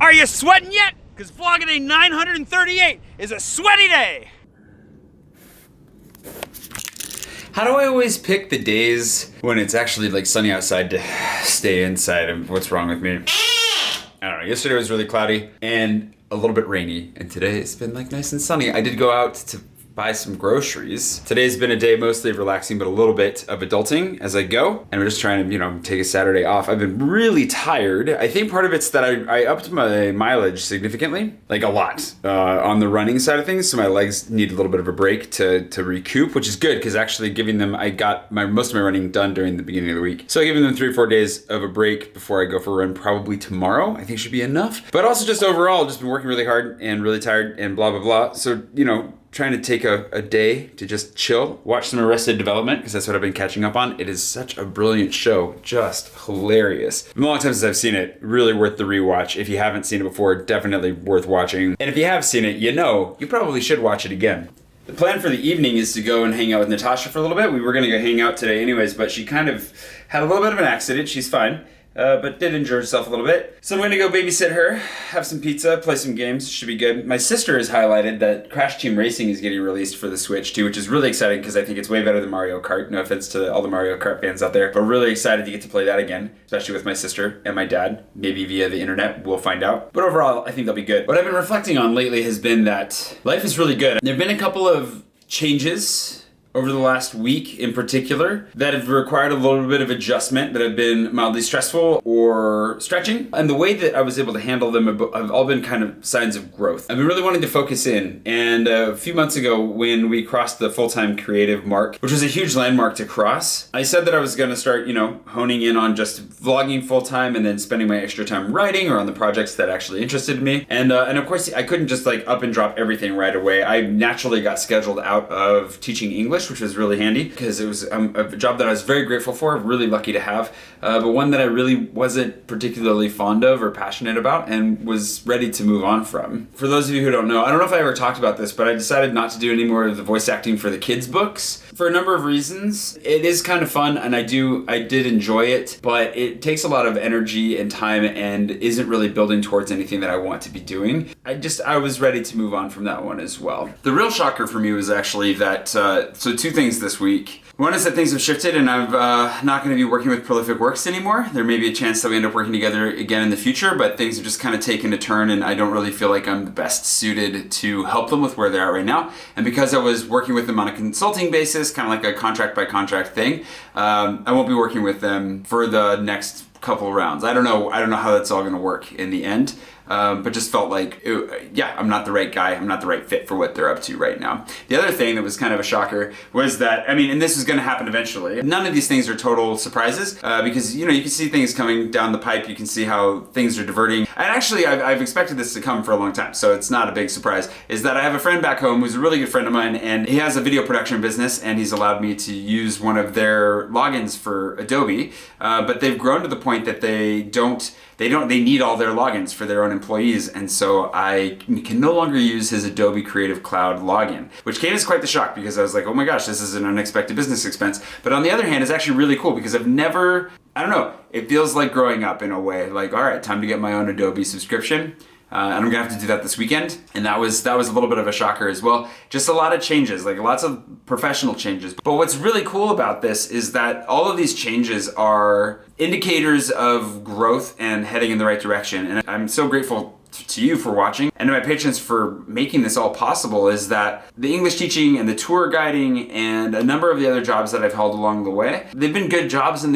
Are you sweating yet? Because vlogging day 938 is a sweaty day. How do I always pick the days when it's actually like sunny outside to stay inside? And what's wrong with me? I don't know. Yesterday was really cloudy and a little bit rainy, and today it's been like nice and sunny. I did go out to buy some groceries. Today's been a day mostly of relaxing, but a little bit of adulting as I go. And we're just trying to, take a Saturday off. I've been really tired. I think part of it's that I upped my mileage significantly, like a lot, on the running side of things. So my legs need a little bit of a break to recoup, which is good because actually giving them, I got most of my running done during the beginning of the week. So giving them 3 or 4 days of a break before I go for a run probably tomorrow, I think should be enough. But also just overall, just been working really hard and really tired and blah, blah, blah. So, trying to take a day to just chill, watch some Arrested Development, because that's what I've been catching up on. It is such a brilliant show, just hilarious. It's been a long time since I've seen it, really worth the rewatch. If you haven't seen it before, definitely worth watching. And if you have seen it, you probably should watch it again. The plan for the evening is to go and hang out with Natasha for a little bit. We were gonna go hang out today anyways, but she kind of had a little bit of an accident. She's fine. But did injure herself a little bit. So I'm going to go babysit her, have some pizza, play some games. Should be good. My sister has highlighted that Crash Team Racing is getting released for the Switch too, which is really exciting because I think it's way better than Mario Kart. No offense to all the Mario Kart fans out there, but really excited to get to play that again, especially with my sister and my dad. Maybe via the internet, we'll find out. But overall, I think they'll be good. What I've been reflecting on lately has been that life is really good. There have been a couple of changes over the last week in particular that have required a little bit of adjustment, that have been mildly stressful or stretching. And the way that I was able to handle them have all been kind of signs of growth. I've been really wanting to focus in. And a few months ago when we crossed the full-time creative mark, which was a huge landmark to cross, I said that I was going to start, honing in on just vlogging full-time and then spending my extra time writing or on the projects that actually interested me. And of course, I couldn't just up and drop everything right away. I naturally got scheduled out of teaching English, which was really handy because it was a job that I was very grateful for, really lucky to have, but one that I really wasn't particularly fond of or passionate about and was ready to move on from. For those of you who don't know, I don't know if I ever talked about this, but I decided not to do any more of the voice acting for the kids' books for a number of reasons. It is kind of fun and I did enjoy it, but it takes a lot of energy and time and isn't really building towards anything that I want to be doing. I was ready to move on from that one as well. The real shocker for me was actually that, so 2 things this week. One is that things have shifted and I'm not going to be working with Prolific Works anymore. There may be a chance that we end up working together again in the future, but things have just kind of taken a turn and I don't really feel like I'm the best suited to help them with where they're at right now. And because I was working with them on a consulting basis, kind of like a contract by contract thing, I won't be working with them for the next couple rounds. I don't know how that's all going to work in the end. But just felt like, I'm not the right guy. I'm not the right fit for what they're up to right now. The other thing that was kind of a shocker was that, and this is going to happen eventually. None of these things are total surprises because, you can see things coming down the pipe. You can see how things are diverting. And actually, I've expected this to come for a long time, so it's not a big surprise, is that I have a friend back home who's a really good friend of mine, and he has a video production business, and he's allowed me to use one of their logins for Adobe, but they've grown to the point that they need all their logins for their own employees, and so I can no longer use his Adobe Creative Cloud login, which came as quite the shock because I was like, oh my gosh, this is an unexpected business expense. But on the other hand, it's actually really cool because it feels like growing up in a way, like, all right, time to get my own Adobe subscription. And I'm gonna have to do that this weekend. And that was a little bit of a shocker as well. Just a lot of changes, like lots of professional changes. But what's really cool about this is that all of these changes are indicators of growth and heading in the right direction. And I'm so grateful to you for watching and to my patrons for making this all possible. Is that the English teaching and the tour guiding and a number of the other jobs that I've held along the way, they've been good jobs and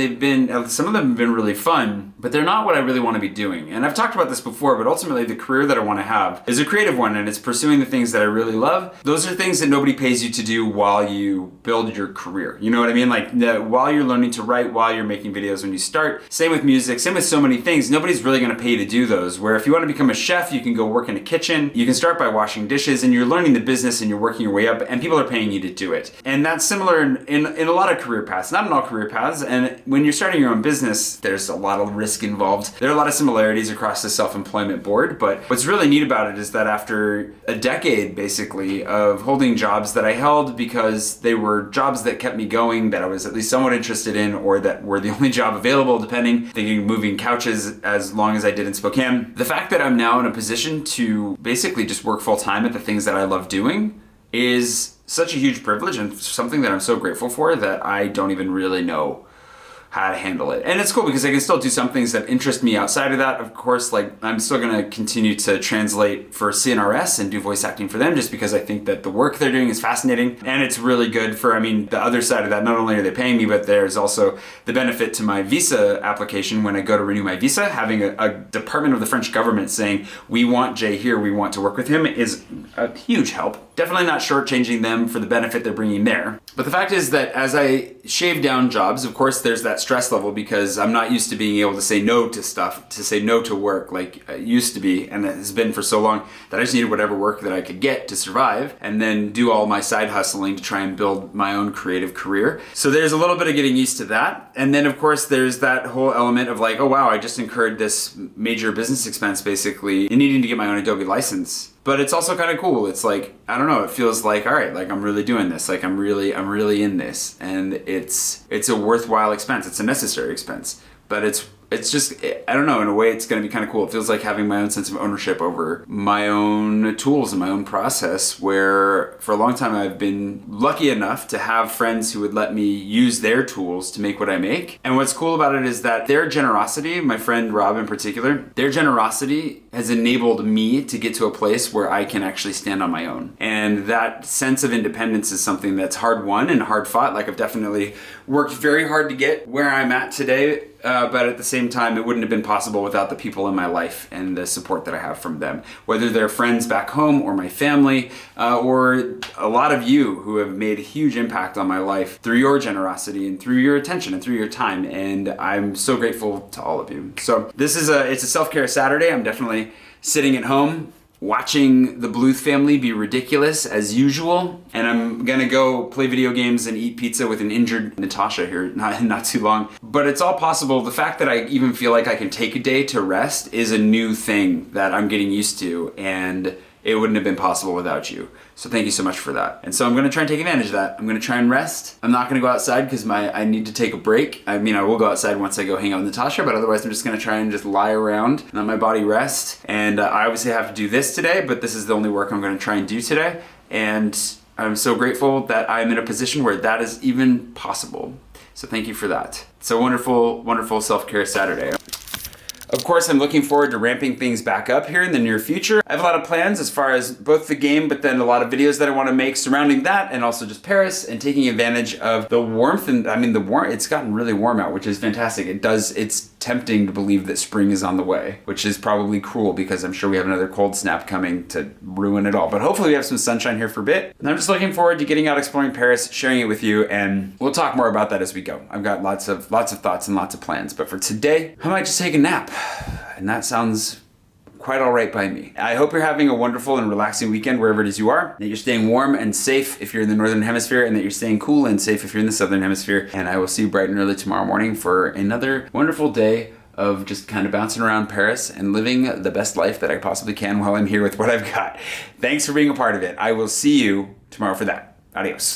some of them have been really fun, but they're not what I really want to be doing. And I've talked about this before, but ultimately the career that I want to have is a creative one and it's pursuing the things that I really love. Those are things that nobody pays you to do while you build your career. You know what I mean? Like while you're learning to write, while you're making videos when you start. Same with music, same with so many things. Nobody's really going to pay you to do those. Where if you want to become a chef, you can go work in a kitchen. You can start by washing dishes and you're learning the business and you're working your way up and people are paying you to do it. And that's similar in a lot of career paths, not in all career paths. And when you're starting your own business, there's a lot of risk involved. There are a lot of similarities across the self-employment board, but what's really neat about it is that after a decade basically of holding jobs that I held because they were jobs that kept me going, that I was at least somewhat interested in, or that were the only job available, depending, thinking moving couches as long as I did in Spokane. The fact that I'm now now in a position to basically just work full time at the things that I love doing is such a huge privilege and something that I'm so grateful for that I don't even really know how to handle it. And it's cool because I can still do some things that interest me outside of that. Of course, like I'm still gonna continue to translate for CNRS and do voice acting for them just because I think that the work they're doing is fascinating. And it's really good for, I mean, the other side of that, not only are they paying me, but there's also the benefit to my visa application when I go to renew my visa. Having a department of the French government saying, we want Jay here, we want to work with him is a huge help. Definitely not shortchanging them for the benefit they're bringing there. But the fact is that as I shave down jobs, of course, there's that stress level because I'm not used to being able to say no to stuff, to say no to work like I used to be, and it has been for so long that I just needed whatever work that I could get to survive and then do all my side hustling to try and build my own creative career. So there's a little bit of getting used to that. And then of course there's that whole element of like, oh wow, I just incurred this major business expense basically in needing to get my own Adobe license. But it's also kind of cool. It's like, I don't know, it feels like, all right, like I'm really doing this. Like I'm really in this. And it's a worthwhile expense. It's a necessary expense. But it's just, I don't know, in a way it's gonna be kind of cool. It feels like having my own sense of ownership over my own tools and my own process, where for a long time I've been lucky enough to have friends who would let me use their tools to make what I make. And what's cool about it is that their generosity, my friend Rob in particular, their generosity has enabled me to get to a place where I can actually stand on my own. And that sense of independence is something that's hard won and hard fought. Like I've definitely worked very hard to get where I'm at today. But at the same time, it wouldn't have been possible without the people in my life and the support that I have from them. Whether they're friends back home or my family, or a lot of you who have made a huge impact on my life through your generosity and through your attention and through your time. And I'm so grateful to all of you. So this is it's a self-care Saturday. I'm definitely sitting at home watching the Bluth family be ridiculous as usual, and I'm gonna go play video games and eat pizza with an injured Natasha here not too long. But it's all possible. The fact that I even feel like I can take a day to rest is a new thing that I'm getting used to, and it wouldn't have been possible without you. So thank you so much for that. And so I'm gonna try and take advantage of that. I'm gonna try and rest. I'm not gonna go outside because I need to take a break. I mean, I will go outside once I go hang out with Natasha, but otherwise I'm just gonna try and just lie around and let my body rest. And I obviously have to do this today, but this is the only work I'm gonna try and do today. And I'm so grateful that I'm in a position where that is even possible. So thank you for that. It's a wonderful, wonderful self-care Saturday. Of course, I'm looking forward to ramping things back up here in the near future. I have a lot of plans as far as both the game, but then a lot of videos that I want to make surrounding that, and also just Paris and taking advantage of the warmth. And I mean, it's gotten really warm out, which is fantastic. It's tempting to believe that spring is on the way, which is probably cruel because I'm sure we have another cold snap coming to ruin it all. But hopefully we have some sunshine here for a bit. And I'm just looking forward to getting out exploring Paris, sharing it with you, and we'll talk more about that as we go. I've got lots of thoughts and lots of plans. But for today, I might just take a nap. And that sounds quite all right by me. I hope you're having a wonderful and relaxing weekend wherever it is you are, that you're staying warm and safe if you're in the Northern Hemisphere, and that you're staying cool and safe if you're in the Southern Hemisphere. And I will see you bright and early tomorrow morning for another wonderful day of just kind of bouncing around Paris and living the best life that I possibly can while I'm here with what I've got. Thanks for being a part of it. I will see you tomorrow for that. Adios.